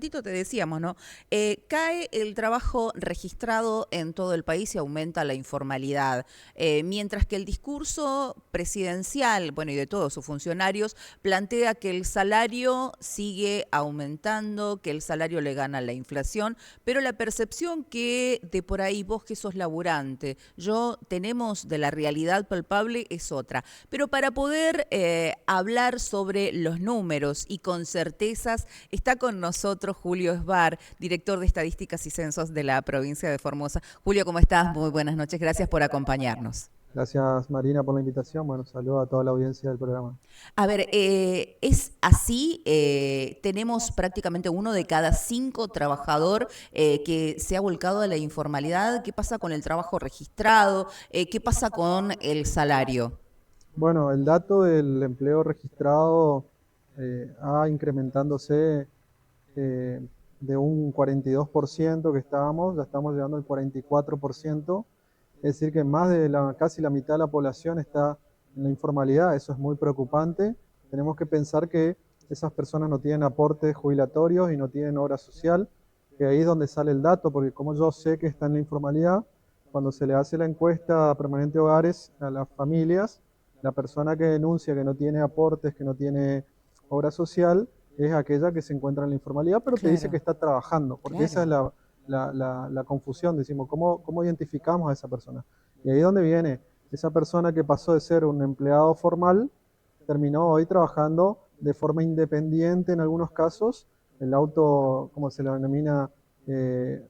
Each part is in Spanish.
Te decíamos, ¿no? Cae el trabajo registrado en todo el país y aumenta la informalidad, mientras que el discurso presidencial, bueno, y de todos sus funcionarios, plantea que el salario sigue aumentando, que el salario le gana la inflación, pero la percepción que de por ahí vos que sos laburante, yo tenemos de la realidad palpable es otra. Pero para poder hablar sobre los números y con certezas, está con nosotros Julio Esbar, director de Estadísticas y Censos de la provincia de Formosa. Julio, ¿cómo estás? Muy buenas noches, gracias por acompañarnos. Gracias Marina por la invitación. Bueno, saludo a toda la audiencia del programa. A ver, es así, tenemos prácticamente uno de cada 5 trabajador que se ha volcado a la informalidad. ¿Qué pasa con el trabajo registrado? ¿Qué pasa con el salario? Bueno, el dato del empleo registrado ha incrementándose eh, de un 42% que estábamos, ya estamos llegando al 44%. Es decir, que más de casi la mitad de la población está en la informalidad. Eso es muy preocupante. Tenemos que pensar que esas personas no tienen aportes jubilatorios y no tienen obra social, que ahí es donde sale el dato, porque como yo sé que está en la informalidad, cuando se le hace la encuesta permanente de hogares a las familias, la persona que denuncia que no tiene aportes, que no tiene obra social, es aquella que se encuentra en la informalidad, pero te dice que Claro, está trabajando, porque esa es claro. la confusión. Decimos, ¿cómo identificamos a esa persona? Y ahí es donde viene esa persona que pasó de ser un empleado formal, terminó hoy trabajando de forma independiente en algunos casos, el auto, como se lo denomina, eh,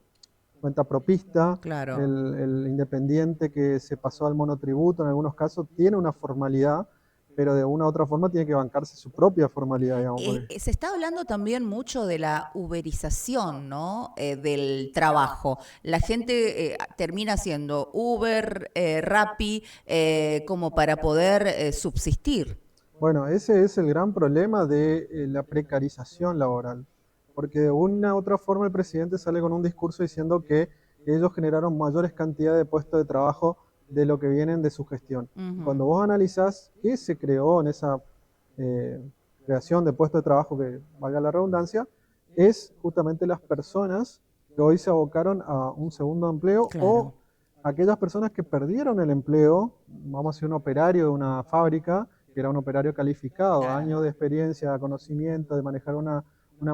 cuenta propista, Claro. el independiente que se pasó al monotributo en algunos casos, tiene una formalidad, pero de una u otra forma tiene que bancarse su propia formalidad, digamos. Porque, Se está hablando también mucho de la uberización, ¿no? Del trabajo. La gente termina haciendo Uber, Rappi, como para poder subsistir. bueno, ese es el gran problema de la precarización laboral, porque de una u otra forma el presidente sale con un discurso diciendo que ellos generaron mayores cantidades de puestos de trabajo de lo que vienen de su gestión. Ujú. Cuando vos analizás qué se creó en esa eh, creación de puestos de trabajo, que valga la redundancia, es justamente las personas que hoy se abocaron a un segundo empleo Claro. o aquellas personas que perdieron el empleo. Vamos a decir un operario de una fábrica, que era un operario calificado, años de experiencia, conocimiento de manejar una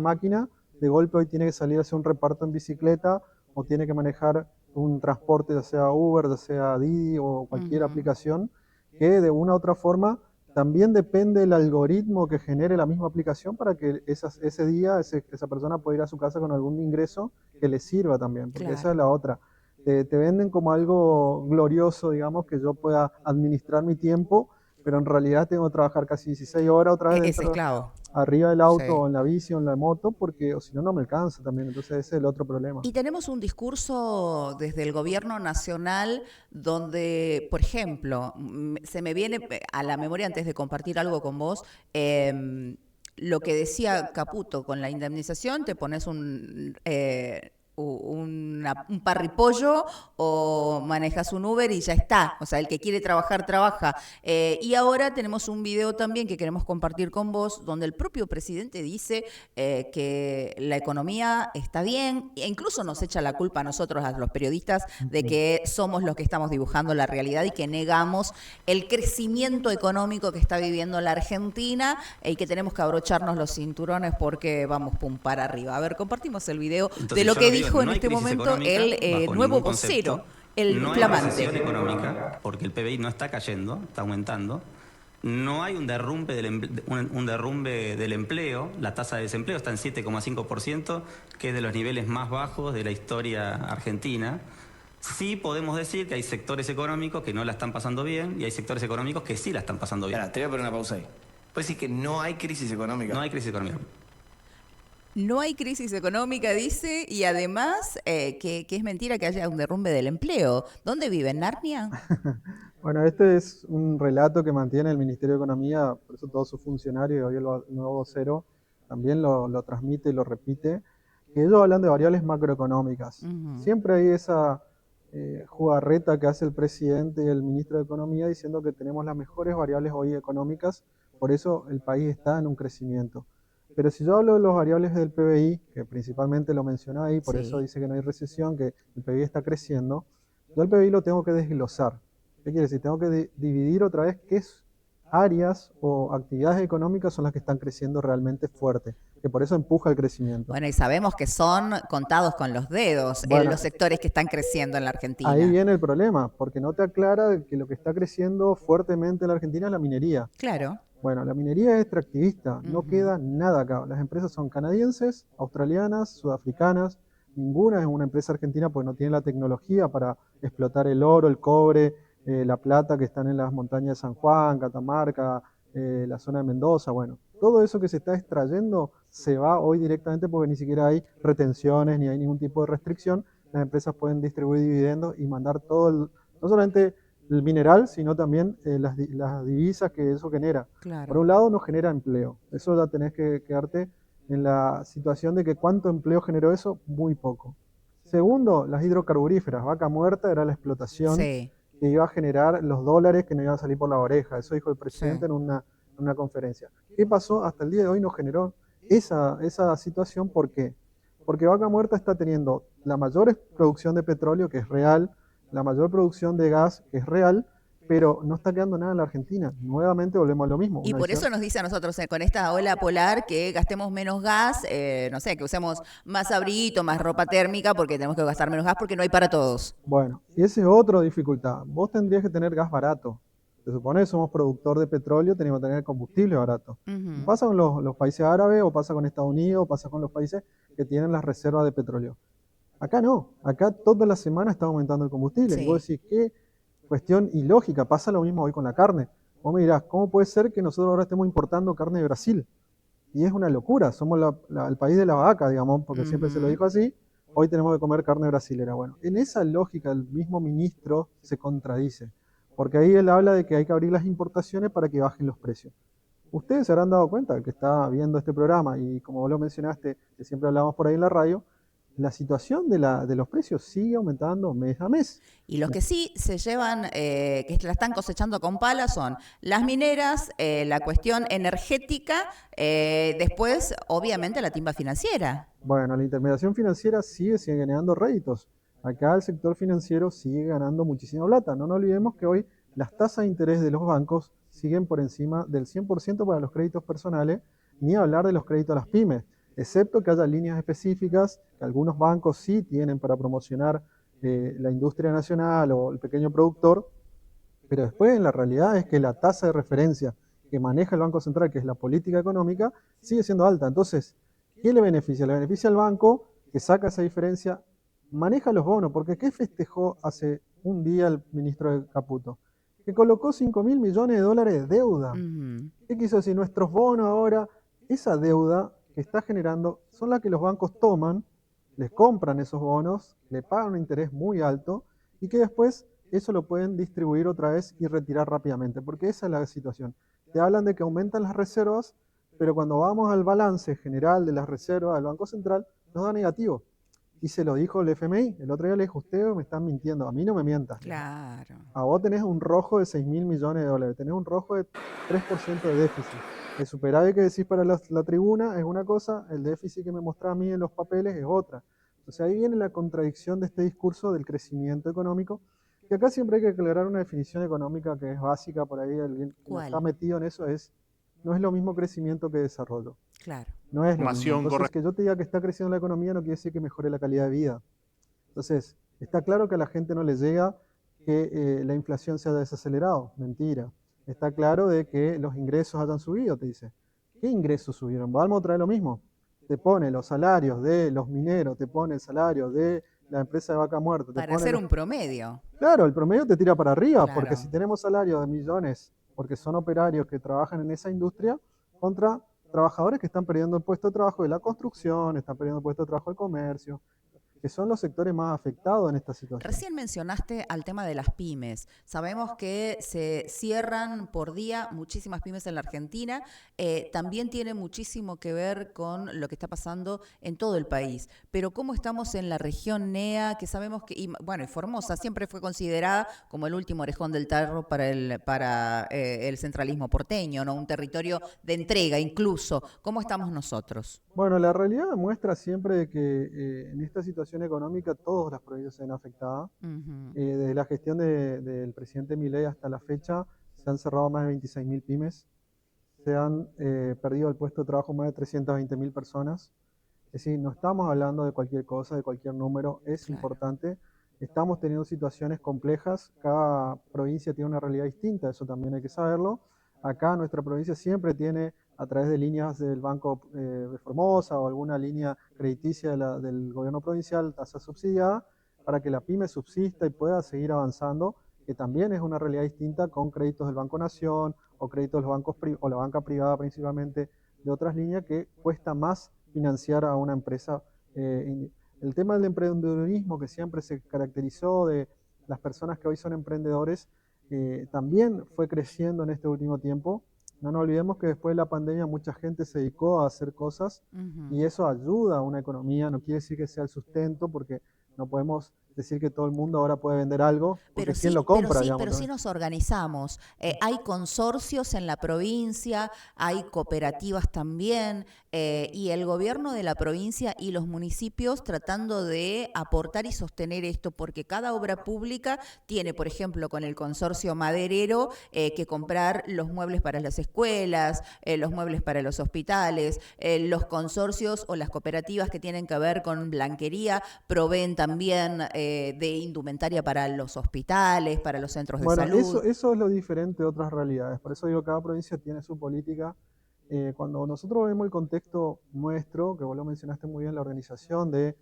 máquina, de golpe hoy tiene que salir a hacer un reparto en bicicleta o tiene que manejar un transporte, ya sea Uber, ya sea Didi o cualquier Ujú. aplicación, que de una u otra forma también depende del algoritmo que genere la misma aplicación para que ese día esa persona pueda ir a su casa con algún ingreso que le sirva también, porque esa es Claro. la otra. Te venden como algo glorioso, digamos, que yo pueda administrar mi tiempo, pero en realidad tengo que trabajar casi 16 horas otra vez Es dentro, esclavo. arriba del auto Sí. o en la bici o en la moto, porque o si no, no me alcanza también. Entonces ese es el otro problema. Y tenemos un discurso desde el gobierno nacional donde, por ejemplo, se me viene a la memoria antes de compartir algo con vos, lo que decía Caputo con la indemnización, te pones un parripollo o manejas un Uber y ya está. O sea, el que quiere trabajar, trabaja. Y ahora tenemos un video también que queremos compartir con vos, donde el propio presidente dice que la economía está bien, e incluso nos echa la culpa a nosotros, a los periodistas, de que somos los que estamos dibujando la realidad y que negamos el crecimiento económico que está viviendo la Argentina y que tenemos que abrocharnos los cinturones porque vamos pum para arriba. A ver, compartimos el video de Entonces lo yo lo que que digo, dijo en no hay este crisis momento económica el bajo nuevo ningún vocero, concepto, el no hay flamante. recesión económica porque el PBI no está cayendo, está aumentando, no hay un derrumbe del empleo, la tasa de desempleo está en 7,5%, que es de los niveles más bajos de la historia argentina. Sí podemos decir que hay sectores económicos que no la están pasando bien y hay sectores económicos que sí la están pasando bien. Espera, te voy a poner una pausa ahí. Puedes decir que no hay crisis No económica. hay crisis económica. No hay crisis económica, dice, y además que es mentira que haya un derrumbe del empleo. ¿Dónde vive? ¿En Narnia? Bueno, este es un relato que mantiene el Ministerio de Economía, por eso todos sus funcionarios y hoy el nuevo vocero también lo transmite y lo repite, que ellos hablan de variables macroeconómicas. Ujú. Siempre hay esa jugarreta que hace el presidente y el ministro de Economía diciendo que tenemos las mejores variables hoy económicas, por eso el país está en un crecimiento. Pero si yo hablo de los variables del PBI, que principalmente lo mencioné ahí, por eso Sí. dice que no hay recesión, que el PBI está creciendo, yo el PBI lo tengo que desglosar. ¿Qué quiere decir? Tengo que dividir otra vez qué áreas o actividades económicas son las que están creciendo realmente fuerte, que por eso empuja el crecimiento. Bueno, y sabemos que son contados con los dedos en Bueno, los sectores que están creciendo en la ahí Argentina. viene el problema, porque no te aclara que lo que está creciendo fuertemente en la Argentina es la minería. Claro. Bueno, la minería es extractivista, no Ujú. queda nada acá. Las empresas son canadienses, australianas, sudafricanas, ninguna es una empresa argentina porque no tiene la tecnología para explotar el oro, el cobre, la plata que están en las montañas de San Juan, Catamarca, la zona de Mendoza. Bueno, todo eso que se está extrayendo se va hoy directamente porque ni siquiera hay retenciones ni hay ningún tipo de restricción. Las empresas pueden distribuir dividendos y mandar todo no solamente el mineral, sino también las divisas que eso genera. Por Claro. un lado, no genera empleo. Eso ya tenés que quedarte en la situación de que cuánto empleo generó eso, muy poco. Segundo, las hidrocarburíferas. Vaca Muerta era la explotación Sí, que iba a generar los dólares que no iban a salir por la oreja. Eso dijo el sí. presidente en una conferencia. ¿Qué pasó? Hasta el día de hoy no generó esa situación. ¿Por qué? Porque Vaca Muerta está teniendo la mayor producción de petróleo, que es real, la mayor producción de gas, que es real, pero no está quedando nada en la Argentina. Nuevamente volvemos a lo mismo. Y Una por visión. eso nos dice a nosotros con esta ola polar que gastemos menos gas, no sé, que usemos más abriguito, más ropa térmica, porque tenemos que gastar menos gas porque no hay para todos. Bueno, y esa es otra dificultad. Vos tendrías que tener gas barato. Se supone que somos productor de petróleo, tenemos que tener combustible barato. Ujú. Pasa con los países árabes, o pasa con Estados Unidos, o pasa con los países que tienen las reservas de petróleo. Acá no, acá toda la semana está aumentando el combustible. Y vos Sí. decís, qué cuestión ilógica, pasa lo mismo hoy con la carne. Vos me dirás, ¿cómo puede ser que nosotros ahora estemos importando carne de Brasil? Y es una locura, somos el país de la vaca, digamos, porque siempre se lo Ujú. dijo así, hoy tenemos que comer carne brasilera. Bueno, en esa lógica el mismo ministro se contradice, porque ahí él habla de que hay que abrir las importaciones para que bajen los precios. Ustedes se habrán dado cuenta, el que está viendo este programa, y como vos lo mencionaste, que siempre hablamos por ahí en la radio, la situación de los precios sigue aumentando mes a mes. Y los que sí se llevan, que la están cosechando con pala, son las mineras, la cuestión energética, después, obviamente, la timba financiera. Bueno, la intermediación financiera sigue ganando réditos. Acá el sector financiero sigue ganando muchísima plata. No nos olvidemos que hoy las tasas de interés de los bancos siguen por encima del 100% para los créditos personales, ni hablar de los créditos a las pymes, excepto que haya líneas específicas que algunos bancos sí tienen para promocionar la industria nacional o el pequeño productor, pero después en la realidad es que la tasa de referencia que maneja el Banco Central, que es la política económica, sigue siendo alta. Entonces, ¿qué le beneficia? Le beneficia al banco que saca esa diferencia, maneja los bonos, porque ¿qué festejó hace un día el ministro de Caputo? Que colocó 5.000 millones de dólares de deuda. Ujú. ¿Qué quiso decir? Nuestros bonos ahora, esa deuda que está generando, son las que los bancos toman, les compran esos bonos, le pagan un interés muy alto y que después eso lo pueden distribuir otra vez y retirar rápidamente, porque esa es la situación. Te hablan de que aumentan las reservas, pero cuando vamos al balance general de las reservas del Banco Central, nos da negativo. Y se lo dijo el FMI. El otro día le dijo, ustedes me están mintiendo, a mí no me mientas. Claro. A vos tenés un rojo de 6.000 millones de dólares, tenés un rojo de 3% de déficit. El superávit que decís para la tribuna es una cosa, el déficit que me mostraba a mí en los papeles es otra. Entonces ahí viene la contradicción de este discurso del crecimiento económico, que acá siempre hay que aclarar una definición económica que es básica, por ahí alguien que no está ¿Cuál? metido en eso no es lo mismo crecimiento que desarrollo. Claro. No es lo mismo. Información Entonces, correcta. que yo te diga que está creciendo la economía no quiere decir que mejore la calidad de vida. Entonces, está claro que a la gente no le llega que la inflación se haya desacelerado. Mentira. Está claro de que los ingresos hayan subido, te dice. ¿Qué ingresos subieron? Vamos a traer lo mismo. Te pone los salarios de los mineros, te pone el salario de la empresa de Vaca Muerta, te Para pone hacer un promedio. Claro, el promedio te tira para arriba, porque si Claro. tenemos salarios de millones, porque son operarios que trabajan en esa industria, contra trabajadores que están perdiendo el puesto de trabajo de la construcción, están perdiendo el puesto de trabajo del comercio. que son los sectores más afectados en esta situación. Recién mencionaste al tema de las pymes. Sabemos que se cierran por día muchísimas pymes en la Argentina. También tiene muchísimo que ver con lo que está pasando en todo el país. Pero ¿cómo estamos en la región NEA? Que sabemos que, y Formosa siempre fue considerada como el último orejón del tarro para el centralismo porteño, ¿no? Un territorio de entrega incluso. ¿Cómo estamos nosotros? Bueno, la realidad muestra siempre de que en esta situación económica todas las provincias se ven afectadas. Ujú. Desde la gestión del presidente Milei hasta la fecha se han cerrado más de 26.000 pymes, se han perdido el puesto de trabajo más de 320.000 personas. Es decir, no estamos hablando de cualquier cosa, de cualquier número, es Claro. importante. Estamos teniendo situaciones complejas, cada provincia tiene una realidad distinta, eso también hay que saberlo. Acá nuestra provincia siempre tiene, a través de líneas del Banco de Formosa o alguna línea crediticia del gobierno provincial, tasa subsidiada, para que la pyme subsista y pueda seguir avanzando, que también es una realidad distinta con créditos del Banco Nación o créditos de los bancos o la banca privada principalmente de otras líneas que cuesta más financiar a una empresa. El tema del emprendedurismo que siempre se caracterizó de las personas que hoy son emprendedores, también fue creciendo en este último tiempo. No nos olvidemos que después de la pandemia mucha gente se dedicó a hacer cosas y eso ayuda a una economía, no quiere decir que sea el sustento porque no podemos decir que todo el mundo ahora puede vender algo, porque ¿quién lo compra? Digamos, Pero sí también. nos organizamos. Hay consorcios en la provincia, hay cooperativas también, y el gobierno de la provincia y los municipios tratando de aportar y sostener esto, porque cada obra pública tiene, por ejemplo, con el consorcio maderero, que comprar los muebles para las escuelas, los muebles para los hospitales, los consorcios o las cooperativas que tienen que ver con blanquería proveen también de indumentaria para los hospitales, para los centros de Bueno, salud. eso es lo diferente de otras realidades. Por eso digo, cada provincia tiene su política. Cuando nosotros vemos el contexto nuestro, que vos lo mencionaste muy bien, la organización de,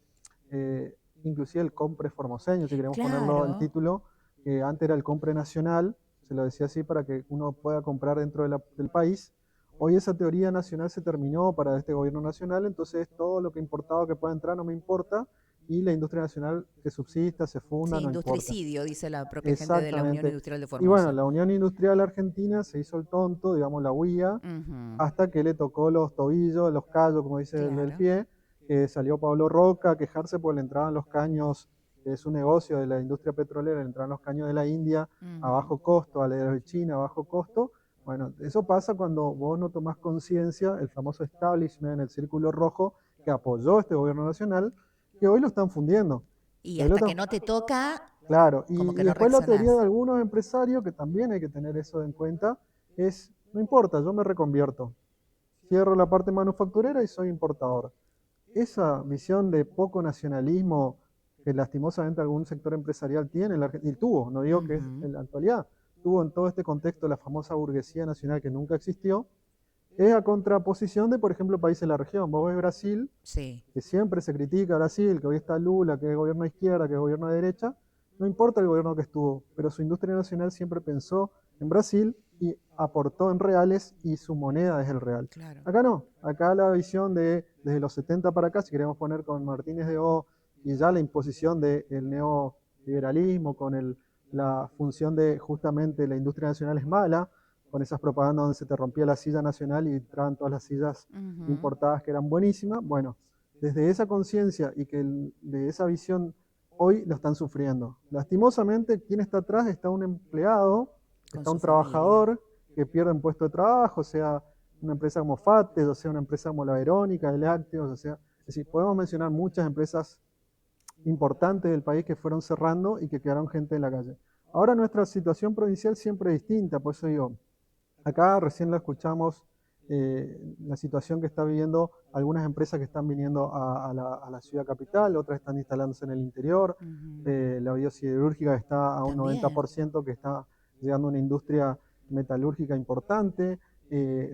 inclusive el Compre Formoseño, si queremos ponerlo el Claro. título, que antes era el Compre Nacional, se lo decía así para que uno pueda comprar dentro del país. Hoy esa teoría nacional se terminó para este gobierno nacional, entonces todo lo que importado que pueda entrar no me importa, y la industria nacional que subsista, se funda, Sí, no importa. industricidio, dice la propia gente de la Unión Exactamente. Industrial de Y bueno, Formosa. la Unión Industrial Argentina se hizo el tonto, digamos la UIA, Ujú. hasta que le tocó los tobillos, los callos, como dice el del Claro. pie, que salió Pablo Roca a quejarse porque le entraban los caños, que es un negocio de la industria petrolera, le entraban los caños de la India a Ujú. bajo costo, a la de China a bajo costo. Bueno, eso pasa cuando vos no tomás conciencia, el famoso establishment, el círculo rojo, que apoyó este gobierno nacional, que hoy lo están fundiendo. Y Hoy lo hasta están que no te toca, Claro, como y que no después la teoría reaccionás. de algunos empresarios, que también hay que tener eso en cuenta, es, no importa, yo me reconvierto, cierro la parte manufacturera y soy importador. Esa visión de poco nacionalismo que lastimosamente algún sector empresarial tiene, y tuvo, no digo que es Ujú. en la actualidad, tuvo en todo este contexto la famosa burguesía nacional que nunca existió, es a contraposición de, por ejemplo, países de la región. Vos ves Brasil, Sí. que siempre se critica a Brasil, que hoy está Lula, que es gobierno de izquierda, que es gobierno de derecha, no importa el gobierno que estuvo, pero su industria nacional siempre pensó en Brasil y aportó en reales y su moneda es el real. Claro. Acá no, acá la visión de desde los 70 para acá, si queremos poner con Martínez de O y ya la imposición del neoliberalismo, con la función de justamente la industria nacional es mala, con esas propagandas donde se te rompía la silla nacional y entraban todas las sillas Ujú. importadas que eran buenísimas. Bueno, desde esa conciencia y que de esa visión hoy lo están sufriendo. Lastimosamente, ¿quién está atrás? Está un empleado, Con está su un familia. trabajador que pierde un puesto de trabajo, sea una empresa como Fates, o sea una empresa como la Verónica, de Lácteos, o sea, es decir, podemos mencionar muchas empresas importantes del país que fueron cerrando y que quedaron gente en la calle. Ahora nuestra situación provincial siempre es distinta, por eso digo, acá recién lo escuchamos, la situación que está viviendo algunas empresas que están viniendo a la ciudad capital, otras están instalándose en el interior, Ujú. la biosiderúrgica está a un También. 90%, que está llegando a una industria metalúrgica importante.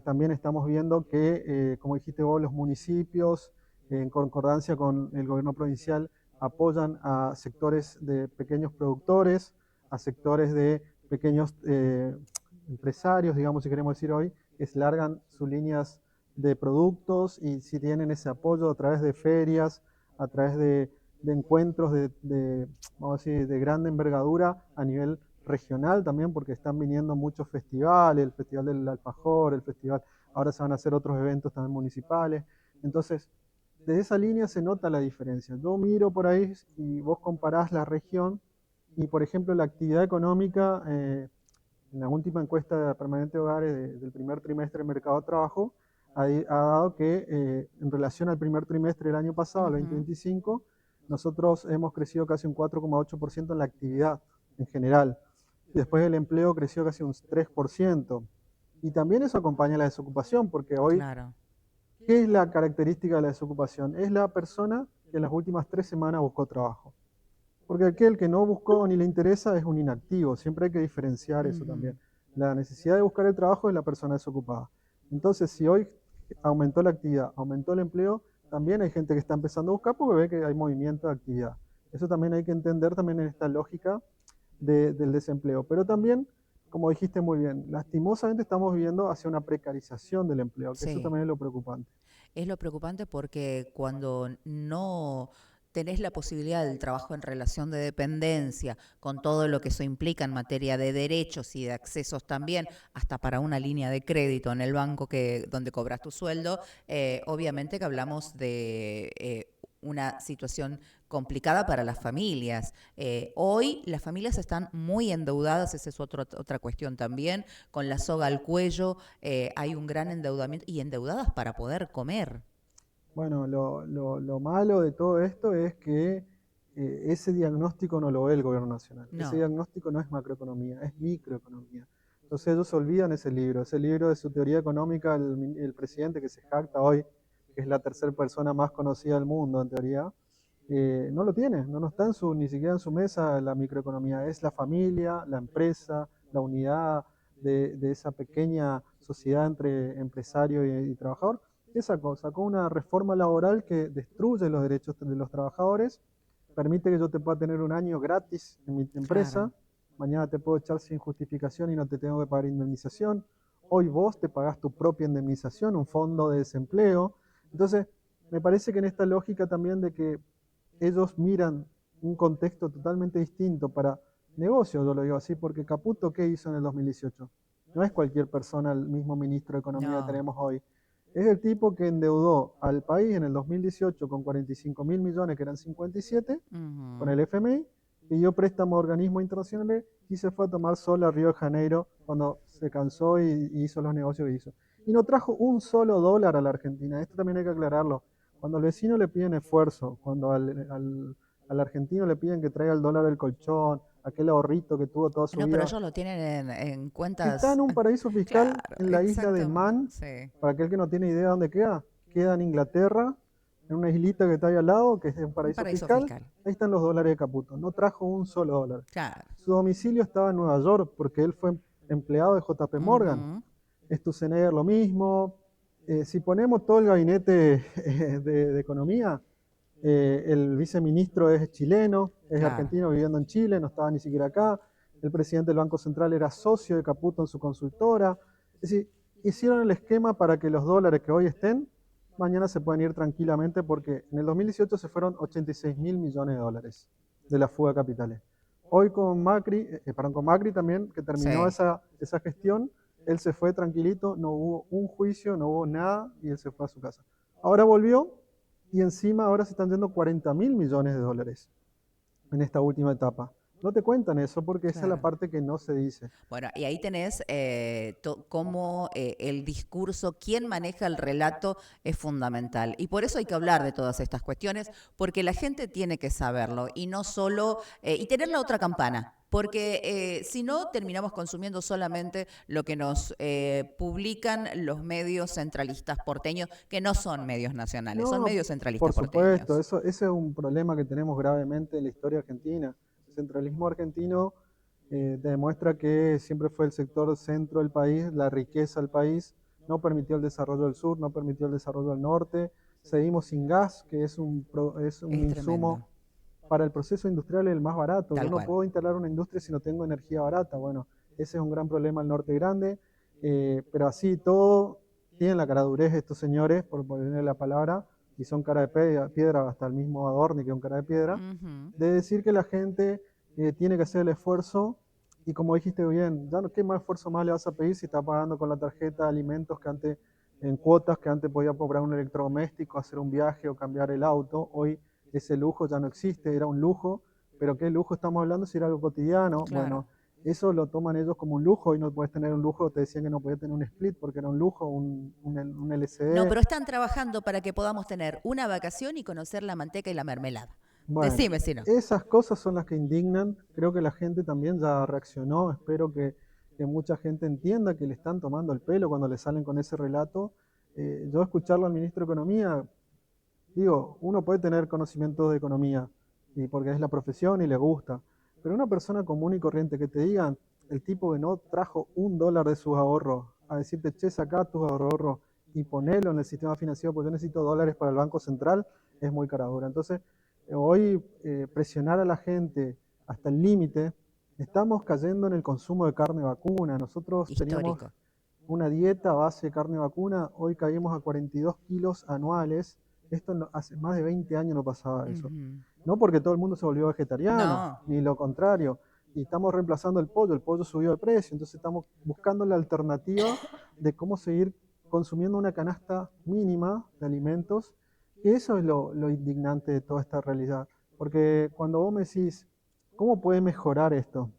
También estamos viendo que, como dijiste vos, los municipios, en concordancia con el gobierno provincial, apoyan a sectores de pequeños productores, a sectores de pequeños empresarios, digamos, si queremos decir hoy, que se largan sus líneas de productos y si tienen ese apoyo a través de ferias, a través de encuentros vamos a decir, de gran envergadura a nivel regional también, porque están viniendo muchos festivales, el Festival del Alfajor, el festival, ahora se van a hacer otros eventos también municipales. Entonces, de esa línea se nota la diferencia. Yo miro por ahí y vos comparás la región y, por ejemplo, la actividad económica, en la última encuesta permanente de hogares del primer trimestre del mercado de trabajo, ha dado que en relación al primer trimestre del año pasado, al 2025, nosotros hemos crecido casi un 4,8% en la actividad en general. Después el empleo creció casi un 3%. Y también eso acompaña la desocupación, porque hoy, Claro. ¿qué es la característica de la desocupación? Es la persona que en las últimas 3 semanas buscó trabajo. Porque aquel que no buscó ni le interesa es un inactivo. Siempre hay que diferenciar eso también. La necesidad de buscar el trabajo es la persona desocupada. Entonces, si hoy aumentó la actividad, aumentó el empleo, también hay gente que está empezando a buscar porque ve que hay movimiento de actividad. Eso también hay que entender también en esta lógica del desempleo. Pero también, como dijiste muy bien, lastimosamente estamos viviendo hacia una precarización del empleo, que eso Sí. también es lo preocupante. Es lo preocupante porque cuando no tenés la posibilidad del trabajo en relación de dependencia, con todo lo que eso implica en materia de derechos y de accesos también, hasta para una línea de crédito en el banco donde cobras tu sueldo, obviamente que hablamos de una situación complicada para las familias. Hoy las familias están muy endeudadas, esa es otra cuestión también, con la soga al cuello, hay un gran endeudamiento y endeudadas para poder comer. Bueno, lo malo de todo esto es que ese diagnóstico no lo ve el gobierno nacional. Ese No, diagnóstico no es macroeconomía, es microeconomía. Entonces ellos olvidan ese libro de su teoría económica, el presidente que se jacta hoy, que es la tercera persona más conocida del mundo en teoría, no lo tiene, no está ni siquiera en su mesa la microeconomía, es la familia, la empresa, la unidad de esa pequeña sociedad entre empresario y trabajador. ¿Qué sacó? Sacó una reforma laboral que destruye los derechos de los trabajadores, permite que yo te pueda tener un año gratis en mi empresa, claro. mañana te puedo echar sin justificación y no te tengo que pagar indemnización, hoy vos te pagás tu propia indemnización, un fondo de desempleo. Entonces, me parece que en esta lógica también de que ellos miran un contexto totalmente distinto para negocios, yo lo digo así, porque Caputo, ¿qué hizo en el 2018? No es cualquier persona el mismo ministro de Economía que No. tenemos hoy. Es el tipo que endeudó al país en el 2018 con 45.000 millones, que eran 57, con Ujú. el FMI, pidió préstamo a organismos internacionales y se fue a tomar sol a Río de Janeiro cuando se cansó y hizo los negocios que hizo. Y no trajo un solo dólar a la Argentina. Esto también hay que aclararlo. Cuando al vecino le piden esfuerzo, cuando al argentino le piden que traiga el dólar del colchón, aquel ahorrito que tuvo toda su No, pero vida, ellos lo tienen en está en cuentas. un paraíso fiscal Claro, en la isla de exactamente. Man. Sí. Para aquel que no tiene idea de dónde queda, queda en Inglaterra, en una islita que está ahí al lado, que es un Un paraíso paraíso fiscal. fiscal. Ahí están los dólares de Caputo. No trajo un solo dólar. Claro. Su domicilio estaba en Nueva York porque él fue empleado de JP Morgan. Ujú. Sturzenegger lo mismo. Si ponemos todo el gabinete de economía, el viceministro es chileno, es Claro. argentino viviendo en Chile, no estaba ni siquiera acá. El presidente del Banco Central era socio de Caputo en su consultora. Es decir, hicieron el esquema para que los dólares que hoy estén, mañana se pueden ir tranquilamente porque en el 2018 se fueron 86.000 millones de dólares de la fuga de capitales. Hoy con Macri, con Macri también, que terminó Sí. esa gestión, él se fue tranquilito, no hubo un juicio, no hubo nada y él se fue a su casa. Ahora volvió y encima ahora se están yendo 40.000 millones de dólares en esta última etapa. No te cuentan eso porque esa es la Claro. parte que no se dice. Bueno, y ahí tenés cómo el discurso, quién maneja el relato es fundamental. Y por eso hay que hablar de todas estas cuestiones, porque la gente tiene que saberlo y no solo, y tener la otra campana. Porque si no, terminamos consumiendo solamente lo que nos publican los medios centralistas porteños, que no son medios nacionales, son No, medios centralistas por supuesto, porteños. ese es un problema que tenemos gravemente en la historia argentina. El centralismo argentino demuestra que siempre fue el sector centro del país, la riqueza del país, no permitió el desarrollo del sur, no permitió el desarrollo del norte. Seguimos sin gas, que es es un Es insumo tremendo, para el proceso industrial el más barato. Yo tal no cual. puedo instalar una industria si no tengo energía barata. Bueno, ese es un gran problema al norte grande, pero así todo tienen la caradurez estos señores, por ponerle la palabra, y son cara de piedra, hasta el mismo Adorni, que es un cara de piedra, de decir que la gente tiene que hacer el esfuerzo, y como dijiste bien, ya no, ¿qué más esfuerzo más le vas a pedir si está pagando con la tarjeta de alimentos que antes, en cuotas, que antes podía comprar un electrodoméstico, hacer un viaje o cambiar el auto? Hoy ese lujo ya no existe, era un lujo, pero ¿qué lujo estamos hablando si era algo cotidiano? Claro. Bueno, eso lo toman ellos como un lujo, y no puedes tener un lujo, te decían que no podías tener un split porque era un lujo, un LCD. No, pero están trabajando para que podamos tener una vacación y conocer la manteca y la mermelada. Bueno, Decime si no. esas cosas son las que indignan. Creo que la gente también ya reaccionó. Espero que mucha gente entienda que le están tomando el pelo cuando le salen con ese relato. Yo escucharlo al ministro de Economía, digo, uno puede tener conocimientos de economía, y porque es la profesión y le gusta, pero una persona común y corriente que te digan, el tipo que no trajo $1 de sus ahorros, a decirte, che, sacá tus ahorros y ponelo en el sistema financiero porque yo necesito dólares para el Banco Central, es muy cara dura. Entonces, hoy presionar a la gente hasta el límite, estamos cayendo en el consumo de carne vacuna. Nosotros teníamos Histórico. una dieta a base de carne vacuna, hoy caímos a 42 kilos anuales. Esto hace más de 20 años no pasaba eso. No porque todo el mundo se volvió vegetariano, No. ni lo contrario. Y estamos reemplazando el pollo subió de precio, entonces estamos buscando la alternativa de cómo seguir consumiendo una canasta mínima de alimentos, que eso es lo indignante de toda esta realidad. Porque cuando vos me decís, ¿cómo puede mejorar esto?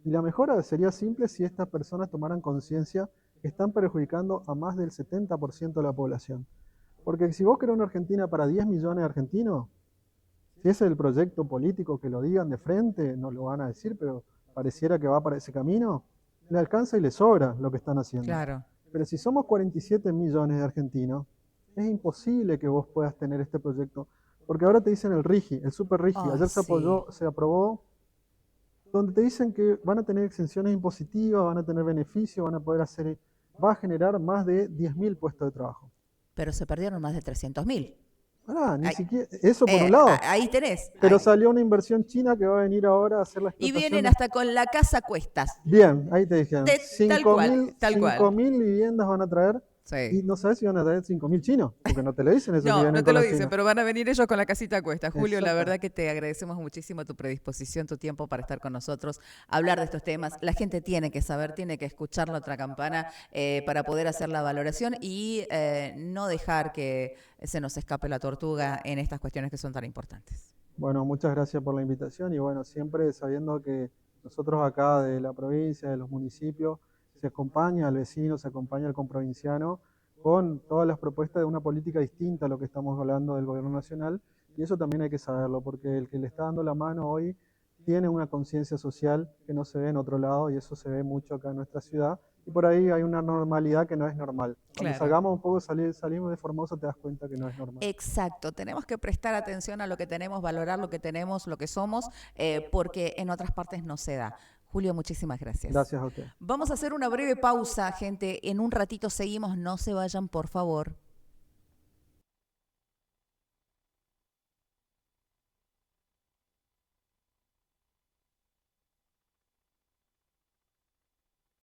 Y la mejora sería simple si estas personas tomaran conciencia que están perjudicando a más del 70% de la población. Porque si vos querés una Argentina para 10 millones de argentinos, si ese es el proyecto político, que lo digan de frente, no lo van a decir, pero pareciera que va para ese camino, le alcanza y le sobra lo que están haciendo. Claro. Pero si somos 47 millones de argentinos, es imposible que vos puedas tener este proyecto. Porque ahora te dicen el RIGI, el super RIGI. Ay, Ayer sí. se aprobó, donde te dicen que van a tener exenciones impositivas, van a tener beneficios, van a poder hacer, va a generar más de 10.000 puestos de trabajo. Pero se perdieron más de 300.000. Ni Ay, siquiera, eso por un lado. Ahí tenés. Pero Ahí. salió una inversión china que va a venir ahora a hacer la Y explotación. vienen hasta con la casa a cuestas. Bien, ahí te dijeron. Tal cual, tal cual. 5.000 viviendas van a traer. Sí. Y no sabes si van a traer 5.000 chinos, porque no te lo dicen eso. No, no te lo dicen, pero van a venir ellos con la casita a cuesta. Julio, la Exacto. verdad que te agradecemos muchísimo tu predisposición, tu tiempo para estar con nosotros, hablar de estos temas. La gente tiene que saber, tiene que escuchar la otra campana para poder hacer la valoración y no dejar que se nos escape la tortuga en estas cuestiones que son tan importantes. Bueno, muchas gracias por la invitación, y bueno, siempre sabiendo que nosotros acá de la provincia, de los municipios, se acompaña al vecino, se acompaña al comprovinciano con todas las propuestas de una política distinta a lo que estamos hablando del gobierno nacional, y eso también hay que saberlo, porque el que le está dando la mano hoy tiene una conciencia social que no se ve en otro lado, y eso se ve mucho acá en nuestra ciudad, y por ahí hay una normalidad que no es normal. Cuando Claro. salgamos un poco, salimos de Formosa, te das cuenta que no es normal. Exacto, tenemos que prestar atención a lo que tenemos, valorar lo que tenemos, lo que somos, porque en otras partes no se da. Julio, muchísimas gracias. Gracias a usted. Vamos a hacer una breve pausa, gente. En un ratito seguimos, no se vayan, por favor.